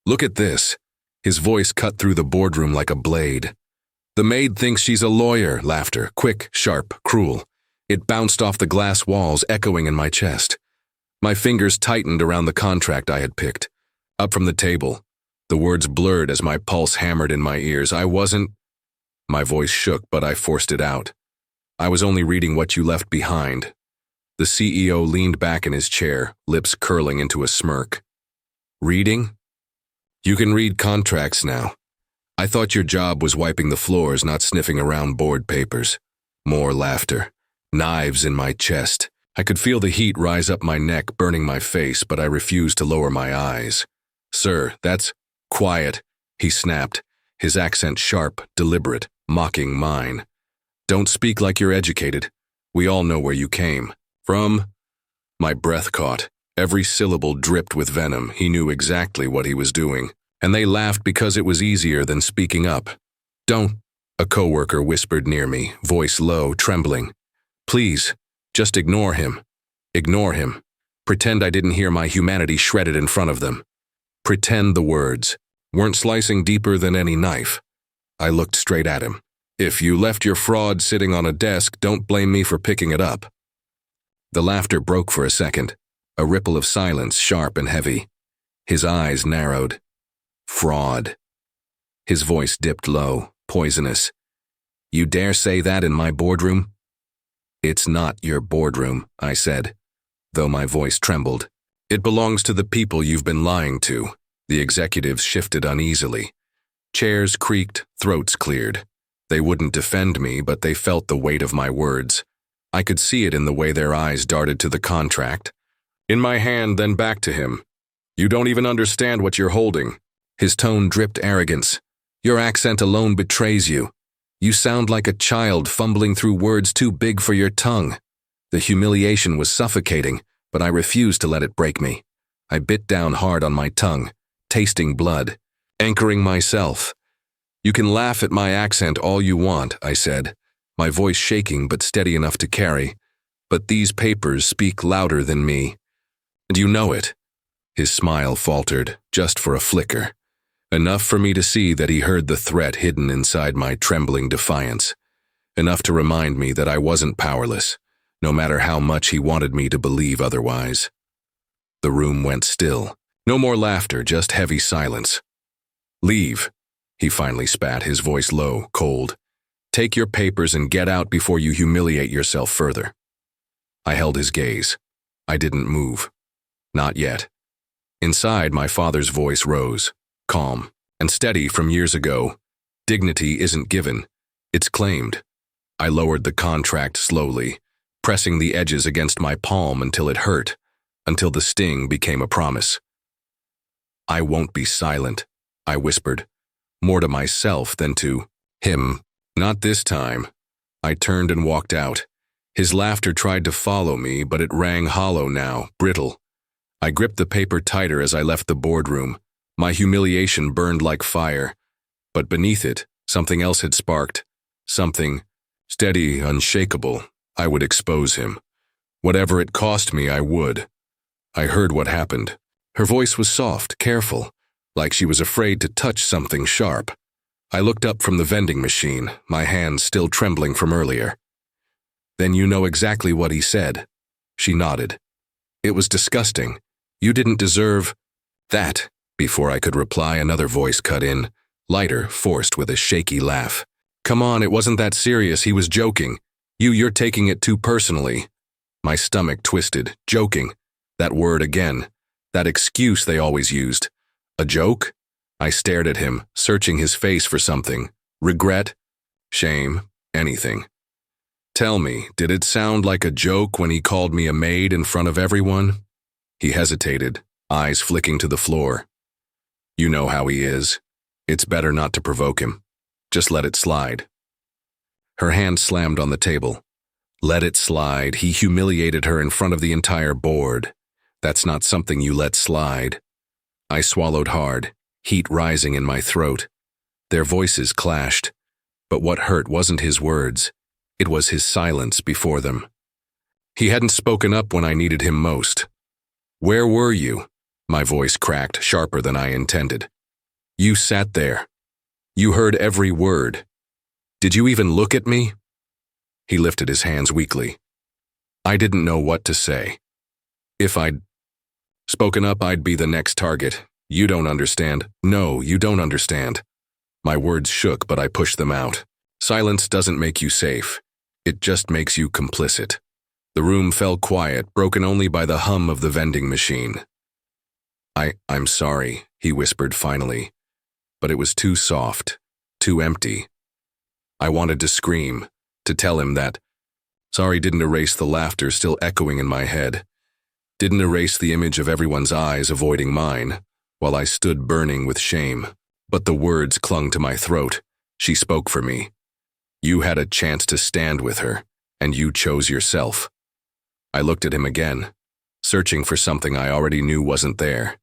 Look at this. His voice cut through the boardroom like a blade. The maid thinks she's a lawyer. Laughter, quick, sharp, cruel. It bounced off the glass walls, echoing in my chest. My fingers tightened around the contract I had picked. Up from the table, the words blurred as my pulse hammered in my ears. I wasn't... My voice shook, but I forced it out. I was only reading what you left behind. The CEO leaned back in his chair, lips curling into a smirk. Reading? You can read contracts now. I thought your job was wiping the floors, not sniffing around board papers. More laughter. Knives in my chest. I could feel the heat rise up my neck, burning my face, but I refused to lower my eyes. Sir, that's... Quiet, he snapped, his accent sharp, deliberate, mocking mine. Don't speak like you're educated. We all know where you came. From? My breath caught. Every syllable dripped with venom. He knew exactly what he was doing. And they laughed because it was easier than speaking up. Don't, a coworker whispered near me, voice low, trembling. Please, just ignore him. Ignore him. Pretend I didn't hear my humanity shredded in front of them. Pretend the words weren't slicing deeper than any knife. I looked straight at him. If you left your fraud sitting on a desk, don't blame me for picking it up. The laughter broke for a second, a ripple of silence, sharp and heavy. His eyes narrowed. Fraud. His voice dipped low, poisonous. You dare say that in my boardroom? It's not your boardroom, I said, though my voice trembled. It belongs to the people you've been lying to. The executives shifted uneasily. Chairs creaked, throats cleared. They wouldn't defend me, but they felt the weight of my words. I could see it in the way their eyes darted to the contract. In my hand, then back to him. You don't even understand what you're holding. His tone dripped arrogance. Your accent alone betrays you. You sound like a child fumbling through words too big for your tongue. The humiliation was suffocating, but I refused to let it break me. I bit down hard on my tongue, tasting blood, anchoring myself. You can laugh at my accent all you want, I said, my voice shaking but steady enough to carry. But these papers speak louder than me. And you know it. His smile faltered, just for a flicker. Enough for me to see that he heard the threat hidden inside my trembling defiance. Enough to remind me that I wasn't powerless, no matter how much he wanted me to believe otherwise. The room went still. No more laughter, just heavy silence. Leave, he finally spat, his voice low, cold. Take your papers and get out before you humiliate yourself further. I held his gaze. I didn't move. Not yet. Inside, my father's voice rose, calm and steady from years ago. Dignity isn't given, it's claimed. I lowered the contract slowly, pressing the edges against my palm until it hurt, until the sting became a promise. I won't be silent, I whispered, more to myself than to him. Not this time. I turned and walked out. His laughter tried to follow me, but it rang hollow now, brittle. I gripped the paper tighter as I left the boardroom. My humiliation burned like fire. But beneath it, something else had sparked. Something steady, unshakable. I would expose him. Whatever it cost me, I would. I heard what happened. Her voice was soft, careful, like she was afraid to touch something sharp. I looked up from the vending machine, my hands still trembling from earlier. Then you know exactly what he said. She nodded. It was disgusting. You didn't deserve that. Before I could reply, another voice cut in, lighter, forced with a shaky laugh. Come on, it wasn't that serious, he was joking. You're taking it too personally. My stomach twisted. Joking. That word again. That excuse they always used. A joke? I stared at him, searching his face for something. Regret? Shame? Anything. Tell me, did it sound like a joke when he called me a maid in front of everyone? He hesitated, eyes flicking to the floor. You know how he is. It's better not to provoke him. Just let it slide. Her hand slammed on the table. Let it slide. He humiliated her in front of the entire board. That's not something you let slide. I swallowed hard, heat rising in my throat. Their voices clashed. But what hurt wasn't his words. It was his silence before them. He hadn't spoken up when I needed him most. Where were you? My voice cracked, sharper than I intended. You sat there. You heard every word. Did you even look at me? He lifted his hands weakly. I didn't know what to say. If I'd spoken up, I'd be the next target. You don't understand. No, you don't understand. My words shook, but I pushed them out. Silence doesn't make you safe. It just makes you complicit. The room fell quiet, broken only by the hum of the vending machine. I'm sorry, he whispered finally, but it was too soft, too empty. I wanted to scream, to tell him that. Sorry didn't erase the laughter still echoing in my head, didn't erase the image of everyone's eyes avoiding mine, while I stood burning with shame. But the words clung to my throat. She spoke for me. You had a chance to stand with her, and you chose yourself. I looked at him again, searching for something I already knew wasn't there.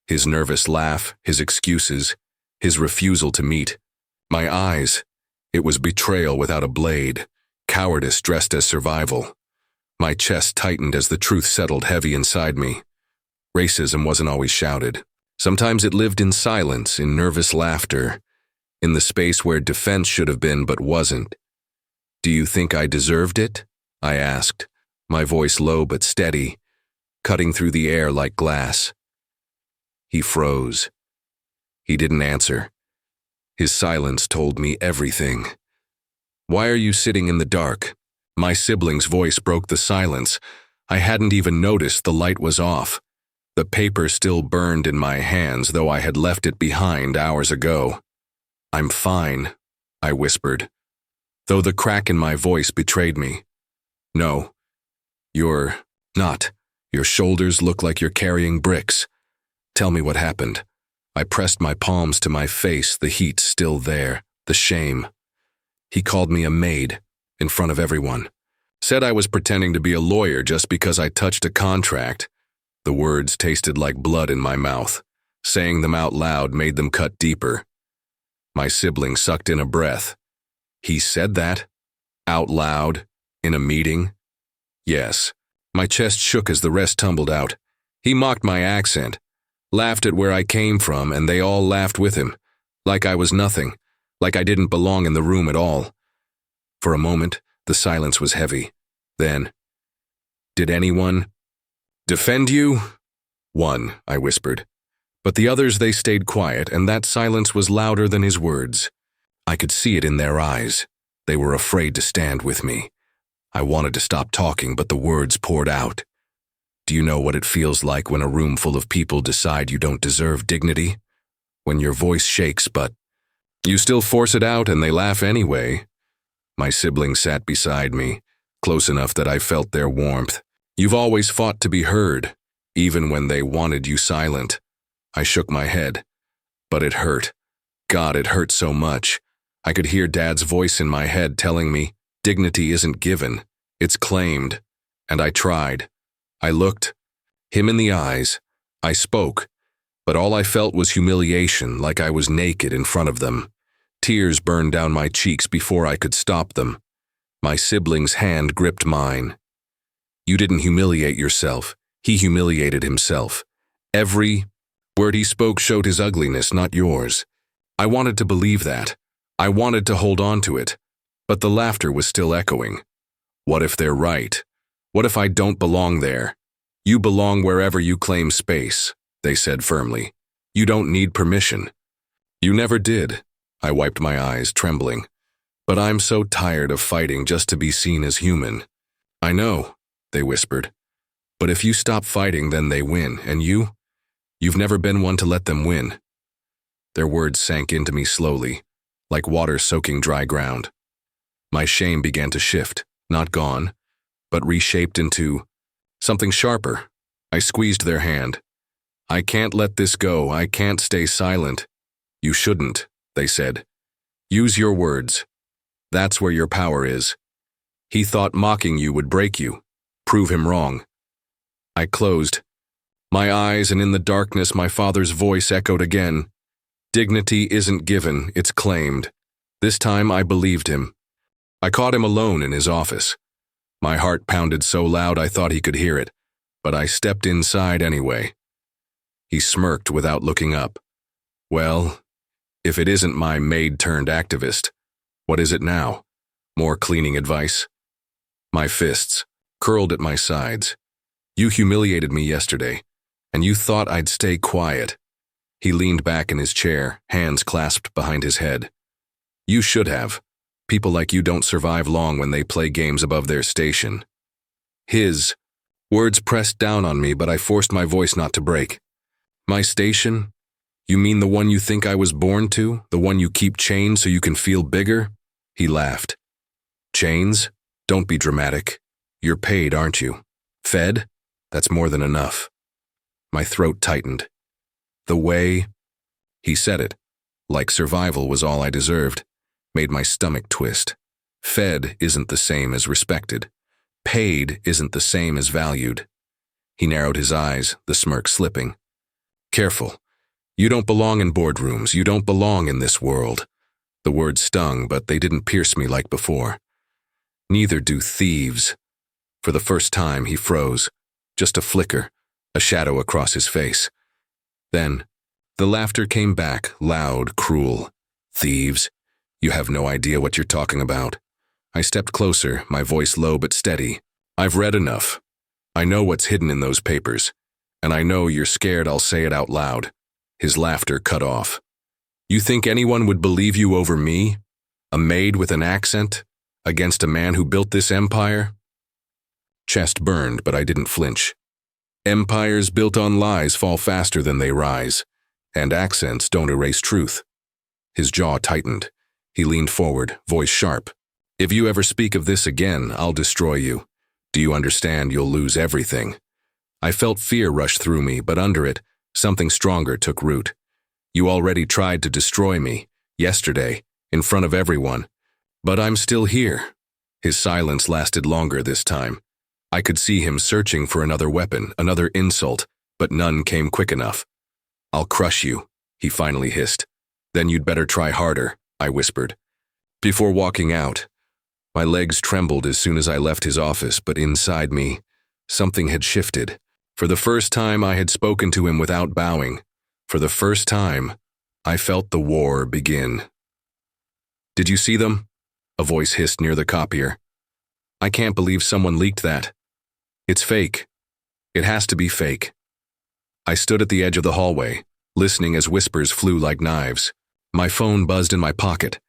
His nervous laugh, his excuses, his refusal to meet. My eyes. It was betrayal without a blade, cowardice dressed as survival. My chest tightened as the truth settled heavy inside me. Racism wasn't always shouted. Sometimes it lived in silence, in nervous laughter, in the space where defense should have been but wasn't. Do you think I deserved it? I asked, my voice low but steady, cutting through the air like glass. He froze. He didn't answer. His silence told me everything. Why are you sitting in the dark? My sibling's voice broke the silence. I hadn't even noticed the light was off. The paper still burned in my hands, though I had left it behind hours ago. I'm fine, I whispered, though the crack in my voice betrayed me. No, you're not. Your shoulders look like you're carrying bricks. Tell me what happened. I pressed my palms to my face, the heat still there, the shame. He called me a maid, in front of everyone. Said I was pretending to be a lawyer just because I touched a contract. The words tasted like blood in my mouth. Saying them out loud made them cut deeper. My sibling sucked in a breath. He said that? Out loud? In a meeting? Yes. My chest shook as the rest tumbled out. He mocked my accent, laughed at where I came from, and they all laughed with him, like I was nothing, like I didn't belong in the room at all. For a moment, the silence was heavy. Then, did anyone defend you? One, I whispered. But the others, they stayed quiet, and that silence was louder than his words. I could see it in their eyes. They were afraid to stand with me. I wanted to stop talking, but the words poured out. Do you know what it feels like when a room full of people decide you don't deserve dignity? When your voice shakes, but you still force it out and they laugh anyway. My sibling sat beside me, close enough that I felt their warmth. You've always fought to be heard, even when they wanted you silent. I shook my head, but it hurt. God, it hurt so much. I could hear Dad's voice in my head telling me, dignity isn't given, it's claimed. And I tried. I looked him in the eyes. I spoke, but all I felt was humiliation, like I was naked in front of them. Tears burned down my cheeks before I could stop them. My sibling's hand gripped mine. You didn't humiliate yourself. He humiliated himself. Every word he spoke showed his ugliness, not yours. I wanted to believe that. I wanted to hold on to it. But the laughter was still echoing. What if they're right? What if I don't belong there? You belong wherever you claim space, they said firmly. You don't need permission. You never did. I wiped my eyes, trembling. But I'm so tired of fighting just to be seen as human. I know, they whispered. But if you stop fighting, then they win, and you've never been one to let them win. Their words sank into me slowly, like water soaking dry ground. My shame began to shift, not gone, but reshaped into something sharper. I squeezed their hand. I can't let this go. I can't stay silent. You shouldn't, they said. Use your words. That's where your power is. He thought mocking you would break you, prove him wrong. I closed my eyes, and in the darkness my father's voice echoed again. Dignity isn't given, it's claimed. This time I believed him. I caught him alone in his office. My heart pounded so loud I thought he could hear it, but I stepped inside anyway. He smirked without looking up. Well, If it isn't my maid-turned-activist, what is it now? More cleaning advice? My fists curled at my sides. You humiliated me yesterday, and you thought I'd stay quiet. He leaned back in his chair, hands clasped behind his head. You should have. People like you don't survive long when they play games above their station. His words pressed down on me, but I forced my voice not to break. My station? You mean the one you think I was born to? The one you keep chained so you can feel bigger? He laughed. Chains? Don't be dramatic. You're paid, aren't you? Fed? That's more than enough. My throat tightened. The way he said it, like survival was all I deserved, made my stomach twist. Fed isn't the same as respected. Paid isn't the same as valued. He narrowed his eyes, the smirk slipping. Careful. You don't belong in boardrooms. You don't belong in this world. The words stung, but they didn't pierce me like before. Neither do thieves. For the first time, he froze. Just a flicker, a shadow across his face. Then, the laughter came back, loud, cruel. Thieves? You have no idea what you're talking about. I stepped closer, my voice low but steady. I've read enough. I know what's hidden in those papers. And I know you're scared I'll say it out loud. His laughter cut off. You think anyone would believe you over me? A maid with an accent? Against a man who built this empire? Chest burned, but I didn't flinch. Empires built on lies fall faster than they rise, and accents don't erase truth. His jaw tightened. He leaned forward, voice sharp. If you ever speak of this again, I'll destroy you. Do you understand you'll lose everything? I felt fear rush through me, but under it, something stronger took root. You already tried to destroy me, yesterday, in front of everyone. But I'm still here. His silence lasted longer this time. I could see him searching for another weapon, another insult, but none came quick enough. I'll crush you, he finally hissed. Then you'd better try harder, I whispered. Before walking out, my legs trembled as soon as I left his office, but inside me, something had shifted. For the first time, I had spoken to him without bowing. For the first time, I felt the war begin. Did you see them? A voice hissed near the copier. I can't believe someone leaked that. It's fake. It has to be fake. I stood at the edge of the hallway, listening as whispers flew like knives. My phone buzzed in my pocket.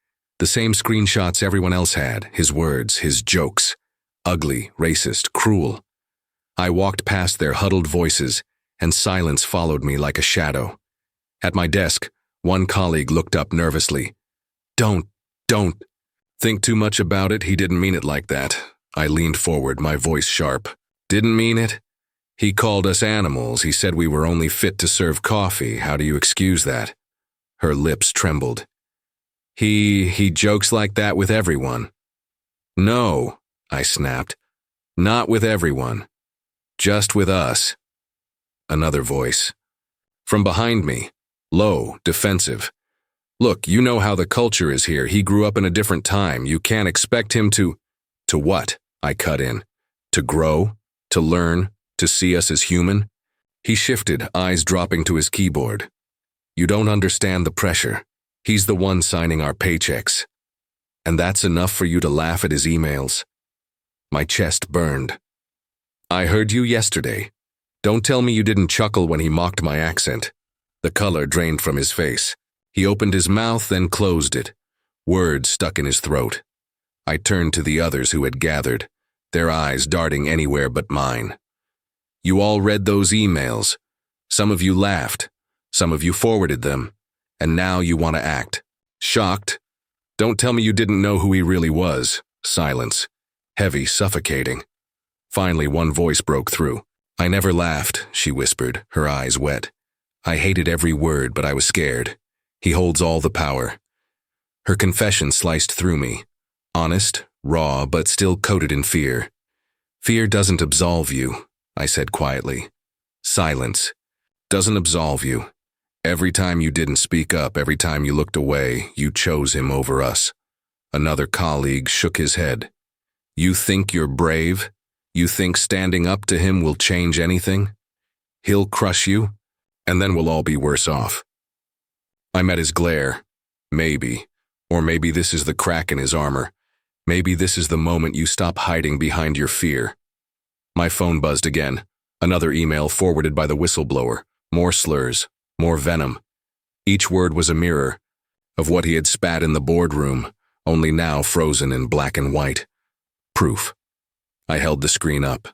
The same screenshots everyone else had, his words, his jokes. Ugly, racist, cruel. I walked past their huddled voices, and silence followed me like a shadow. At my desk, one colleague looked up nervously. Don't think too much about it. He didn't mean it like that. I leaned forward, my voice sharp. Didn't mean it? He called us animals. He said we were only fit to serve coffee. How do you excuse that? Her lips trembled. He jokes like that with everyone. No, I snapped. Not with everyone. Just with us. Another voice. From behind me. Low, defensive. Look, you know how the culture is here. He grew up in a different time. You can't expect him to... To what? I cut in. To grow? To learn? To see us as human? He shifted, eyes dropping to his keyboard. You don't understand the pressure. He's the one signing our paychecks. And that's enough for you to laugh at his emails. My chest burned. I heard you yesterday. Don't tell me you didn't chuckle when he mocked my accent. The color drained from his face. He opened his mouth, then closed it. Words stuck in his throat. I turned to the others who had gathered, their eyes darting anywhere but mine. You all read those emails. Some of you laughed. Some of you forwarded them. And now you want to act. Shocked? Don't tell me you didn't know who he really was. Silence. Heavy, suffocating. Finally, one voice broke through. I never laughed, she whispered, her eyes wet. I hated every word, but I was scared. He holds all the power. Her confession sliced through me. Honest, raw, but still coated in fear. Fear doesn't absolve you, I said quietly. Silence doesn't absolve you. Every time you didn't speak up, every time you looked away, you chose him over us. Another colleague shook his head. You think you're brave? You think standing up to him will change anything? He'll crush you, and then we'll all be worse off. I met his glare. Maybe. Or maybe this is the crack in his armor. Maybe this is the moment you stop hiding behind your fear. My phone buzzed again. Another email forwarded by the whistleblower. More slurs. More venom. Each word was a mirror of what he had spat in the boardroom, only now frozen in black and white. Proof. I held the screen up.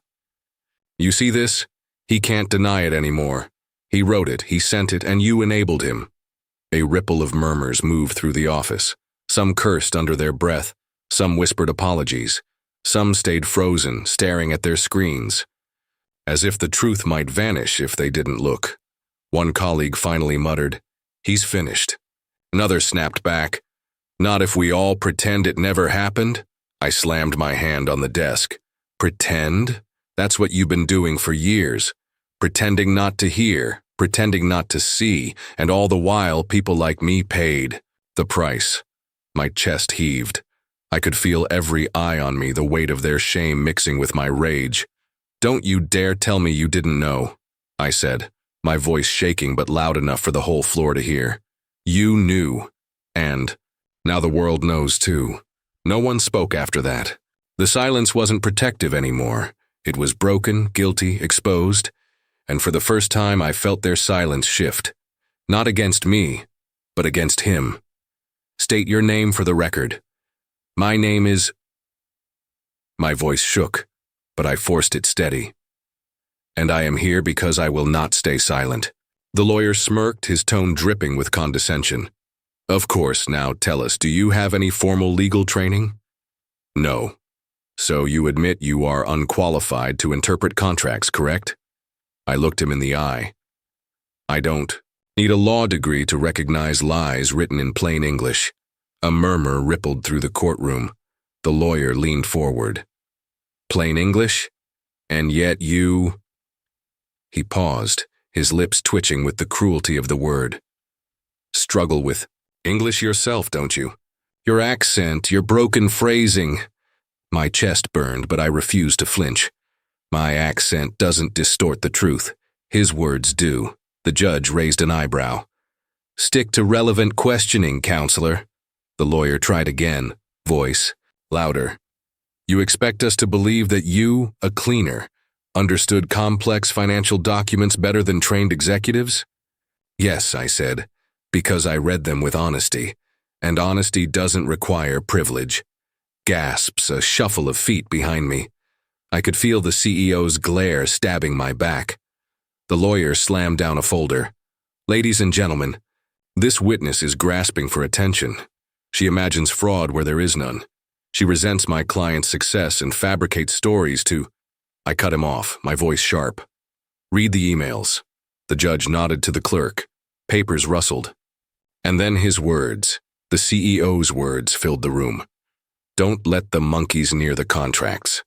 You see this? He can't deny it anymore. He wrote it, he sent it, and you enabled him. A ripple of murmurs moved through the office. Some cursed under their breath. Some whispered apologies. Some stayed frozen, staring at their screens, as if the truth might vanish if they didn't look. One colleague finally muttered, "He's finished." Another snapped back, "Not if we all pretend it never happened?" I slammed my hand on the desk. Pretend? That's what you've been doing for years. Pretending not to hear, pretending not to see, and all the while people like me paid the price. My chest heaved. I could feel every eye on me, the weight of their shame mixing with my rage. "Don't you dare tell me you didn't know," I said, my voice shaking but loud enough for the whole floor to hear. You knew. And now the world knows too. No one spoke after that. The silence wasn't protective anymore. It was broken, guilty, exposed, and for the first time I felt their silence shift. Not against me, but against him. "State your name for the record." "My name is—" My voice shook, but I forced it steady. "And I am here because I will not stay silent." The lawyer smirked, his tone dripping with condescension. "Of course, now tell us, do you have any formal legal training?" "No." "So you admit you are unqualified to interpret contracts, correct?" I looked him in the eye. "I don't need a law degree to recognize lies written in plain English." A murmur rippled through the courtroom. The lawyer leaned forward. "Plain English? And yet you—" He paused, his lips twitching with the cruelty of the word. "Struggle with English yourself, don't you? Your accent, your broken phrasing." My chest burned, but I refused to flinch. "My accent doesn't distort the truth. His words do." The judge raised an eyebrow. "Stick to relevant questioning, counselor." The lawyer tried again, voice louder. "You expect us to believe that you, a cleaner, understood complex financial documents better than trained executives?" "Yes," I said, "because I read them with honesty, and honesty doesn't require privilege." Gasps, a shuffle of feet behind me. I could feel the CEO's glare stabbing my back. The lawyer slammed down a folder. "Ladies and gentlemen, this witness is grasping for attention. She imagines fraud where there is none. She resents my client's success and fabricates stories to—" I cut him off, my voice sharp. "Read the emails." The judge nodded to the clerk. Papers rustled. And then his words, the CEO's words, filled the room. "Don't let the monkeys near the contracts."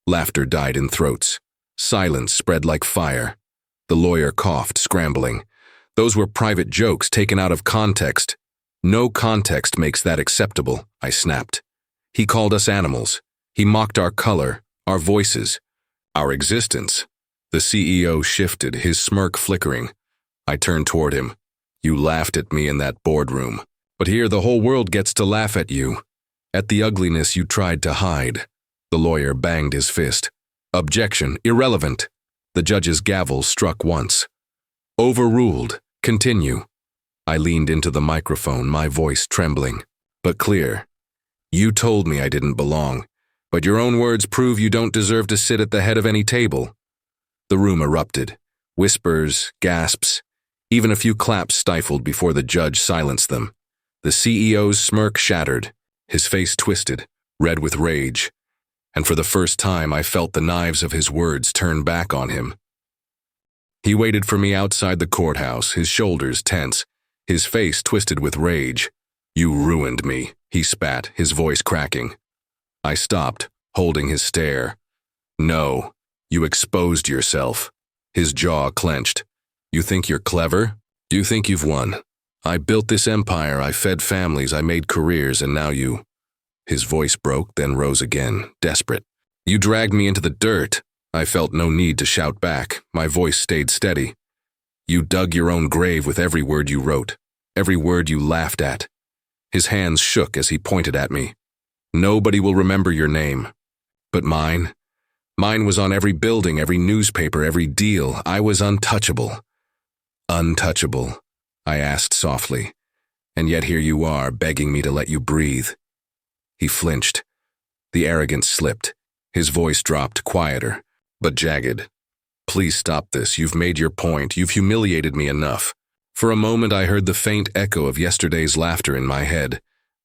Laughter died in throats. Silence spread like fire. The lawyer coughed, scrambling. "Those were private jokes taken out of context." "No context makes that acceptable," I snapped. "He called us animals. He mocked our color, our voices, our existence." The CEO shifted, his smirk flickering. I turned toward him. "You laughed at me in that boardroom. But here the whole world gets to laugh at you. At the ugliness you tried to hide." The lawyer banged his fist. "Objection, irrelevant." The judge's gavel struck once. "Overruled. Continue." I leaned into the microphone, my voice trembling, but clear. "You told me I didn't belong, but your own words prove you don't deserve to sit at the head of any table." The room erupted. Whispers, gasps, even a few claps stifled before the judge silenced them. The CEO's smirk shattered, his face twisted, red with rage, and for the first time I felt the knives of his words turn back on him. He waited for me outside the courthouse, his shoulders tense, his face twisted with rage. "You ruined me," he spat, his voice cracking. I stopped, holding his stare. "No, you exposed yourself." His jaw clenched. "You think you're clever? You think you've won? I built this empire, I fed families, I made careers, and now you—" His voice broke, then rose again, desperate. "You dragged me into the dirt." I felt no need to shout back. My voice stayed steady. "You dug your own grave with every word you wrote, every word you laughed at, His hands shook as he pointed at me. Nobody will remember your name. But mine? Mine was on every building, every newspaper, every deal. I was untouchable. Untouchable, I asked softly. And yet here you are, begging me to let you breathe. He flinched. The arrogance slipped. His voice dropped, quieter, but jagged. Please stop this. You've made your point. You've humiliated me enough. For a moment I heard the faint echo of yesterday's laughter in my head,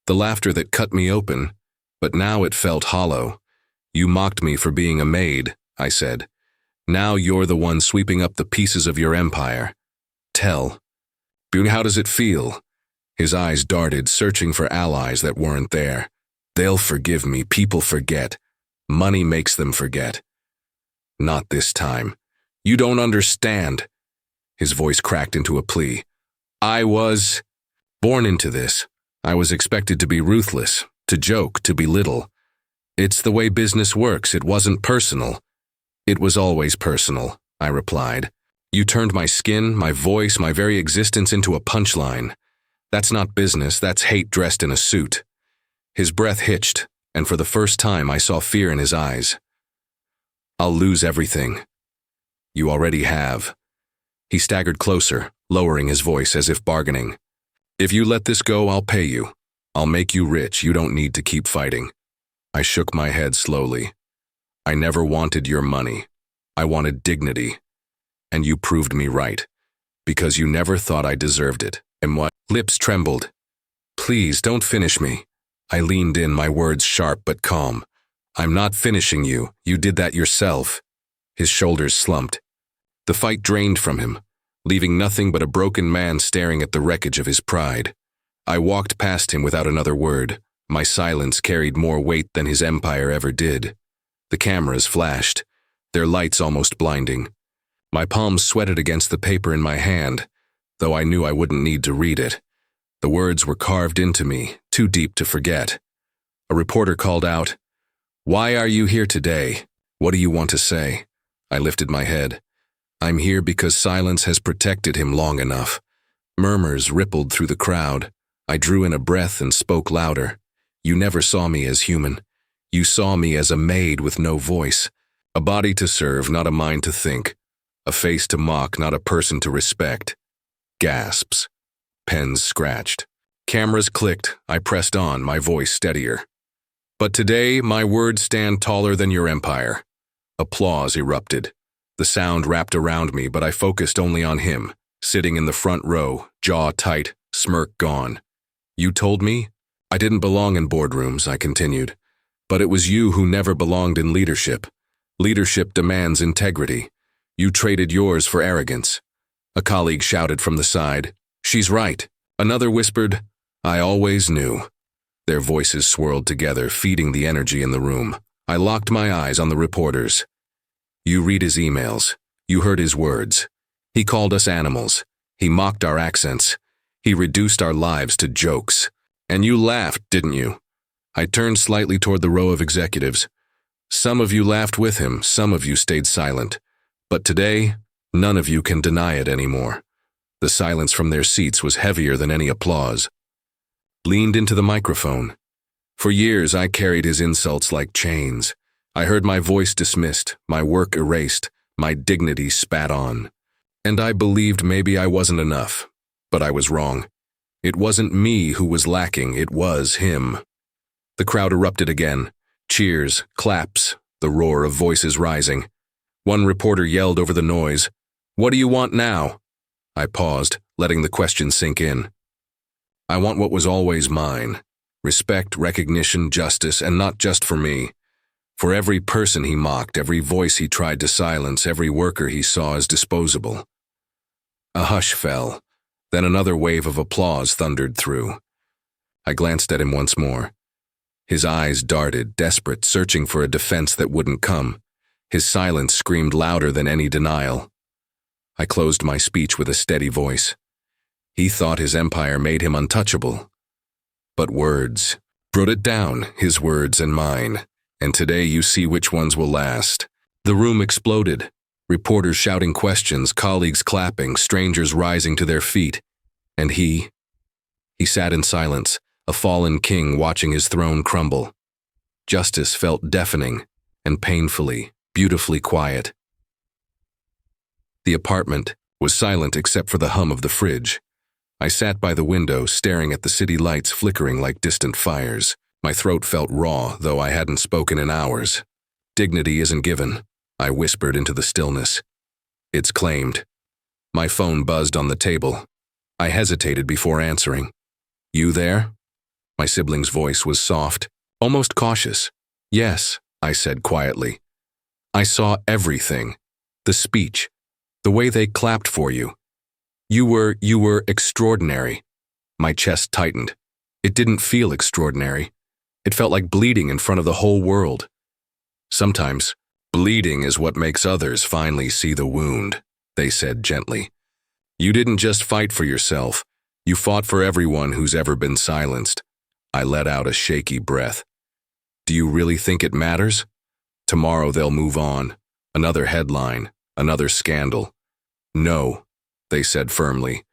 the laughter that cut me open, but now it felt hollow. You mocked me for being a maid, I said. Now you're the one sweeping up the pieces of your empire. Tell. How does it feel? His eyes darted, searching for allies that weren't there. They'll forgive me. People forget. Money makes them forget. Not this time. You don't understand. His voice cracked into a plea. I was born into this. I was expected to be ruthless, to joke, to belittle. It's the way business works. It wasn't personal. It was always personal, I replied. You turned my skin, my voice, my very existence into a punchline. That's not business, that's hate dressed in a suit. His breath hitched, and for the first time I saw fear in his eyes. I'll lose everything. You already have. He staggered closer, lowering his voice as if bargaining. If you let this go, I'll pay you. I'll make you rich. You don't need to keep fighting. I shook my head slowly. I never wanted your money. I wanted dignity. And you proved me right, because you never thought I deserved it. And what? Lips trembled. Please, don't finish me. I leaned in, my words sharp but calm. I'm not finishing you. You did that yourself. His shoulders slumped. The fight drained from him, leaving nothing but a broken man staring at the wreckage of his pride. I walked past him without another word. My silence carried more weight than his empire ever did. The cameras flashed, their lights almost blinding. My palms sweated against the paper in my hand, though I knew I wouldn't need to read it. The words were carved into me, too deep to forget. A reporter called out, "Why are you here today? What do you want to say?" I lifted my head. I'm here because silence has protected him long enough. Murmurs rippled through the crowd. I drew in a breath and spoke louder. You never saw me as human. You saw me as a maid with no voice. A body to serve, not a mind to think. A face to mock, not a person to respect. Gasps. Pens scratched. Cameras clicked. I pressed on, my voice steadier. But today, my words stand taller than your empire. Applause erupted. The sound wrapped around me, but I focused only on him, sitting in the front row, jaw tight, smirk gone. You told me? I didn't belong in boardrooms, I continued. But it was you who never belonged in leadership. Leadership demands integrity. You traded yours for arrogance. A colleague shouted from the side, "She's right." Another whispered, "I always knew." Their voices swirled together, feeding the energy in the room. I locked my eyes on the reporters. You read his emails. You heard his words. He called us animals. He mocked our accents. He reduced our lives to jokes. And you laughed, didn't you? I turned slightly toward the row of executives. Some of you laughed with him, some of you stayed silent. But today, none of you can deny it anymore. The silence from their seats was heavier than any applause. Leaned into the microphone. For years, I carried his insults like chains. I heard my voice dismissed, my work erased, my dignity spat on. And I believed maybe I wasn't enough. But I was wrong. It wasn't me who was lacking, it was him. The crowd erupted again. Cheers, claps, the roar of voices rising. One reporter yelled over the noise, "What do you want now?" I paused, letting the question sink in. I want what was always mine. Respect, recognition, justice, and not just for me. For every person he mocked, every voice he tried to silence, every worker he saw as disposable. A hush fell. Then another wave of applause thundered through. I glanced at him once more. His eyes darted, desperate, searching for a defense that wouldn't come. His silence screamed louder than any denial. I closed my speech with a steady voice. He thought his empire made him untouchable. But words brought it down, his words and mine. And today you see which ones will last. The room exploded. Reporters shouting questions, colleagues clapping, strangers rising to their feet. And he sat in silence, a fallen king watching his throne crumble. Justice felt deafening and painfully, beautifully quiet. The apartment was silent except for the hum of the fridge. I sat by the window, staring at the city lights flickering like distant fires. My throat felt raw, though I hadn't spoken in hours. Dignity isn't given, I whispered into the stillness. It's claimed. My phone buzzed on the table. I hesitated before answering. You there? My sibling's voice was soft, almost cautious. Yes, I said quietly. I saw everything. The speech. The way they clapped for you. You were extraordinary. My chest tightened. It didn't feel extraordinary. It felt like bleeding in front of the whole world. Sometimes, bleeding is what makes others finally see the wound, they said gently. You didn't just fight for yourself. You fought for everyone who's ever been silenced. I let out a shaky breath. Do you really think it matters? Tomorrow they'll move on. Another headline, another scandal. No, they said firmly.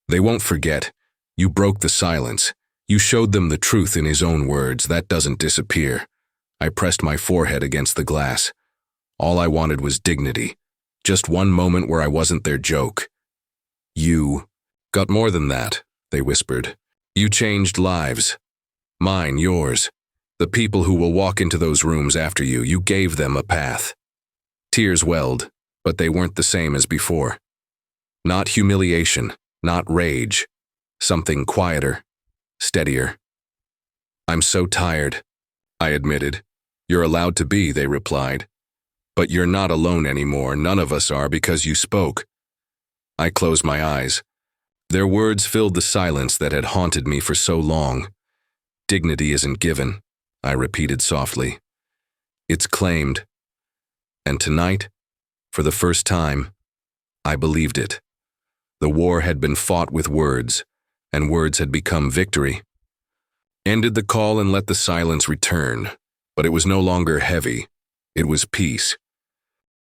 They won't forget. You broke the silence. You showed them the truth in his own words. That doesn't disappear. I pressed my forehead against the glass. All I wanted was dignity. Just one moment where I wasn't their joke. You got more than that, they whispered. You changed lives. Mine, yours. The people who will walk into those rooms after you, you gave them a path. Tears welled, but they weren't the same as before. Not humiliation, not rage. Something quieter, steadier. I'm so tired, I admitted. You're allowed to be, they replied. But you're not alone anymore. None of us are because you spoke. I closed my eyes. Their words filled the silence that had haunted me for so long. Dignity isn't given, I repeated softly. It's claimed. And tonight, for the first time, I believed it. The war had been fought with words, and words had become victory. Ended the call and let the silence return, but it was no longer heavy. It was peace.